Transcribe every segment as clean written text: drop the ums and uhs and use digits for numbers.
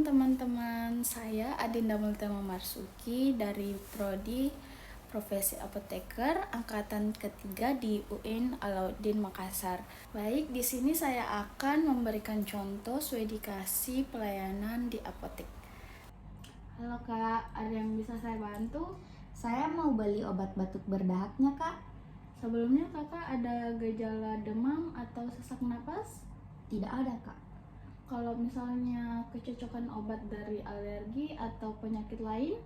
teman-teman, saya Adinda Multama Marsuki dari Prodi Profesi Apoteker angkatan ketiga di UIN Alauddin Makassar. Baik, di sini saya akan memberikan contoh swedikasi pelayanan di apotek. Halo Kak, ada yang bisa saya bantu? Saya mau beli obat batuk berdahaknya, Kak. Sebelumnya Kakak ada gejala demam atau sesak napas? Tidak ada, Kak. Kalau misalnya kecocokan obat dari alergi atau penyakit lain?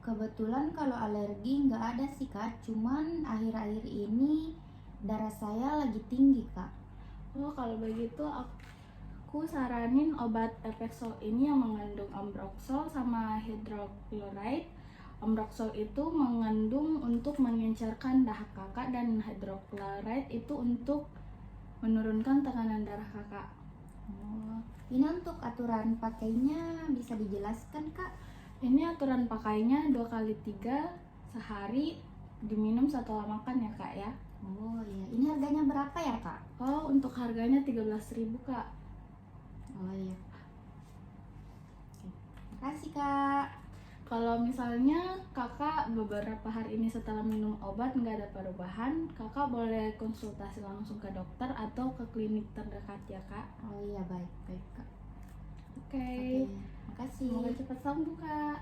Kebetulan kalau alergi nggak ada sih, Kak. Cuman akhir-akhir ini darah saya lagi tinggi, Kak. Oh, kalau begitu aku saranin obat Effexol ini yang mengandung ambroxol sama hidrochloride. Ambroxol itu mengandung untuk mengencerkan dahak kakak dan hidrochloride itu untuk menurunkan tekanan darah kakak. Oh, ini untuk aturan pakainya bisa dijelaskan, Kak? Ini aturan pakainya 2 kali 3 sehari, diminum setelah makan ya Kak ya. Oh iya, ini harganya berapa ya, Kak? Oh, untuk harganya 13.000 Kak. Oh iya. Makasih, Kak. Kalau misalnya kakak beberapa hari ini setelah minum obat nggak ada perubahan, kakak boleh konsultasi langsung ke dokter atau ke klinik terdekat ya Kak. Oh iya, baik, Kak. Oke. Makasih. Semoga cepat sembuh Kak.